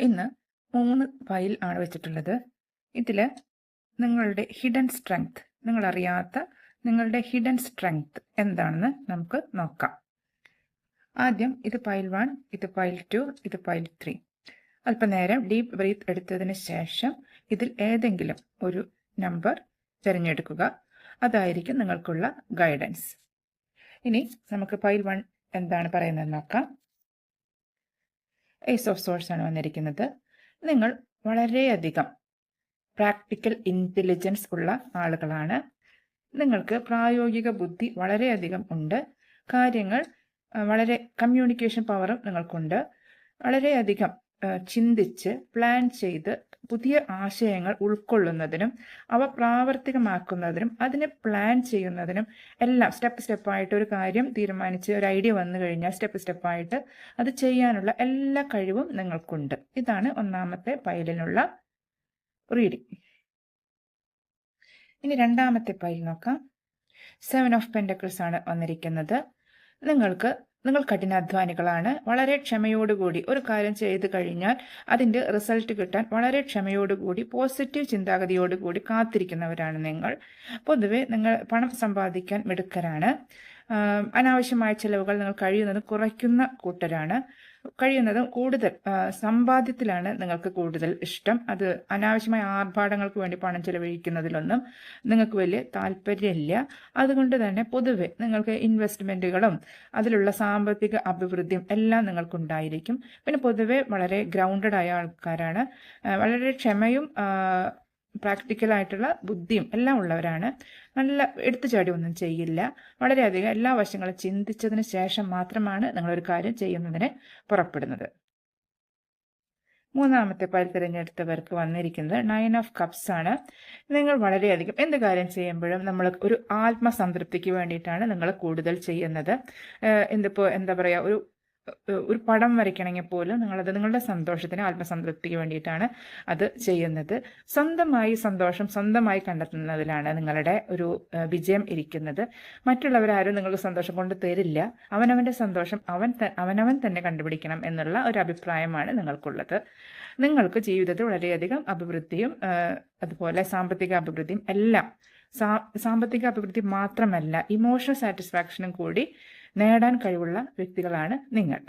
ഇന്ന് 3 ഫയൽ ആണ് വെച്ചിട്ടുള്ളത്. ഇതിൽ നിങ്ങളുടെ ഹിഡൻ സ്ട്രെങ്ത്, നിങ്ങളറിയാത്ത നിങ്ങളുടെ ഹിഡൻ സ്ട്രെങ്ത് എന്താണെന്ന് നമുക്ക് നോക്കാം. ആദ്യം ഇത് ഫയൽ 1, ഇത് ഫയൽ 2, ഇത് ഫയൽ 3. അല്പനേരം ഡീപ്പ് ബ്രീത്ത് എടുത്തതിന് ശേഷം ഇതിൽ ഏതെങ്കിലും ഒരു നമ്പർ തിരഞ്ഞെടുക്കുക. അതായിരിക്കും നിങ്ങൾക്കുള്ള ഗൈഡൻസ്. ഇനി നമുക്ക് ഫയൽ 1 എന്താണ് പറയുന്നത് നോക്കാം. ഏസ് ഓഫ് സോഴ്സ് ആണ് വന്നിരിക്കുന്നത്. നിങ്ങൾ വളരെയധികം പ്രാക്ടിക്കൽ ഇൻ്റലിജൻസ് ഉള്ള ആളുകളാണ്. നിങ്ങൾക്ക് പ്രായോഗിക ബുദ്ധി വളരെയധികം ഉണ്ട്. കാര്യങ്ങൾ വളരെ കമ്മ്യൂണിക്കേഷൻ പവറും നിങ്ങൾക്കുണ്ട്. വളരെയധികം ചിന്തിച്ച് പ്ലാൻ ചെയ്ത് പുതിയ ആശയങ്ങൾ ഉൾക്കൊള്ളുന്നതിനും അവ പ്രാവർത്തികമാക്കുന്നതിനും അതിനെ പ്ലാൻ ചെയ്യുന്നതിനും എല്ലാം സ്റ്റെപ്പായിട്ട് ഒരു കാര്യം തീരുമാനിച്ച് ഒരു ഐഡിയ വന്നു കഴിഞ്ഞാൽ സ്റ്റെപ്പായിട്ട് അത് ചെയ്യാനുള്ള എല്ലാ കഴിവും നിങ്ങൾക്കുണ്ട്. ഇതാണ് ഒന്നാമത്തെ ഫയലിനുള്ള റീഡിംഗ്. ഇനി രണ്ടാമത്തെ ഫയൽ നോക്കാം. 7 ഓഫ് പെൻറ്റക്കിൾസ് ആണ് വന്നിരിക്കുന്നത്. നിങ്ങൾ കഠിനാധ്വാനികളാണ്. വളരെ ക്ഷമയോടുകൂടി ഒരു കാര്യം ചെയ്തു കഴിഞ്ഞാൽ അതിൻ്റെ റിസൾട്ട് കിട്ടാൻ വളരെ ക്ഷമയോടുകൂടി പോസിറ്റീവ് ചിന്താഗതിയോടുകൂടി കാത്തിരിക്കുന്നവരാണ് നിങ്ങൾ. പൊതുവെ നിങ്ങൾ പണം സമ്പാദിക്കാൻ മിടുക്കരാണ്. അനാവശ്യമായ ചിലവുകൾ നിങ്ങൾ കഴിയുന്നതും കുറയ്ക്കുന്ന കൂട്ടരാണ്. കഴിയുന്നതും കൂടുതൽ സമ്പാദ്യത്തിലാണ് നിങ്ങൾക്ക് കൂടുതൽ ഇഷ്ടം. അത് അനാവശ്യമായ ആർഭാടങ്ങൾക്ക് വേണ്ടി പണം ചെലവഴിക്കുന്നതിലൊന്നും നിങ്ങൾക്ക് വലിയ താല്പര്യമില്ല. അതുകൊണ്ട് തന്നെ പൊതുവെ നിങ്ങൾക്ക് ഇൻവെസ്റ്റ്മെൻറ്റുകളും അതിലുള്ള സാമ്പത്തിക അഭിവൃദ്ധിയും എല്ലാം നിങ്ങൾക്കുണ്ടായിരിക്കും. പിന്നെ പൊതുവെ വളരെ ഗ്രൗണ്ടഡ് ആയ ആൾക്കാരാണ്. വളരെ ക്ഷമയും പ്രാക്ടിക്കലായിട്ടുള്ള ബുദ്ധിയും എല്ലാം ഉള്ളവരാണ്. നല്ല എടുത്തുചാടി ഒന്നും ചെയ്യില്ല. വളരെയധികം എല്ലാ വശങ്ങളും ചിന്തിച്ചതിന് ശേഷം മാത്രമാണ് നിങ്ങളൊരു കാര്യം ചെയ്യുന്നതിന് പുറപ്പെടുന്നത്. മൂന്നാമത്തെ ഫയൽ തിരഞ്ഞെടുത്തവർക്ക് വന്നിരിക്കുന്നത് 9 ഓഫ് കപ്സ് ആണ്. നിങ്ങൾ വളരെയധികം എന്ത് കാര്യം ചെയ്യുമ്പോഴും നമ്മൾ ഒരു ആത്മസംതൃപ്തിക്ക് വേണ്ടിയിട്ടാണ് നിങ്ങൾ കൂടുതൽ ചെയ്യുന്നത്. എന്താ പറയുക, ഒരു പടം വരയ്ക്കണമെങ്കിൽ പോലും നിങ്ങളത് നിങ്ങളുടെ സന്തോഷത്തിന് ആത്മസംതൃപ്തിക്ക് വേണ്ടിയിട്ടാണ് അത് ചെയ്യുന്നത്. സ്വന്തമായി സന്തോഷം സ്വന്തമായി കണ്ടെത്തുന്നതിലാണ് നിങ്ങളുടെ ഒരു വിജയം ഇരിക്കുന്നത്. മറ്റുള്ളവരാരും നിങ്ങൾക്ക് സന്തോഷം കൊണ്ട് തരില്ല. അവനവൻ്റെ സന്തോഷം അവനവൻ തന്നെ കണ്ടുപിടിക്കണം എന്നുള്ള ഒരു അഭിപ്രായമാണ് നിങ്ങൾക്കുള്ളത്. നിങ്ങൾക്ക് ജീവിതത്തിൽ വളരെയധികം അഭിവൃദ്ധിയും അതുപോലെ സാമ്പത്തിക അഭിവൃദ്ധിയും എല്ലാം, സാമ്പത്തിക അഭിവൃദ്ധി മാത്രമല്ല ഇമോഷണൽ സാറ്റിസ്ഫാക്ഷനും കൂടി നേടാൻ കഴിവുള്ള വ്യക്തികളാണ് നിങ്ങൾ.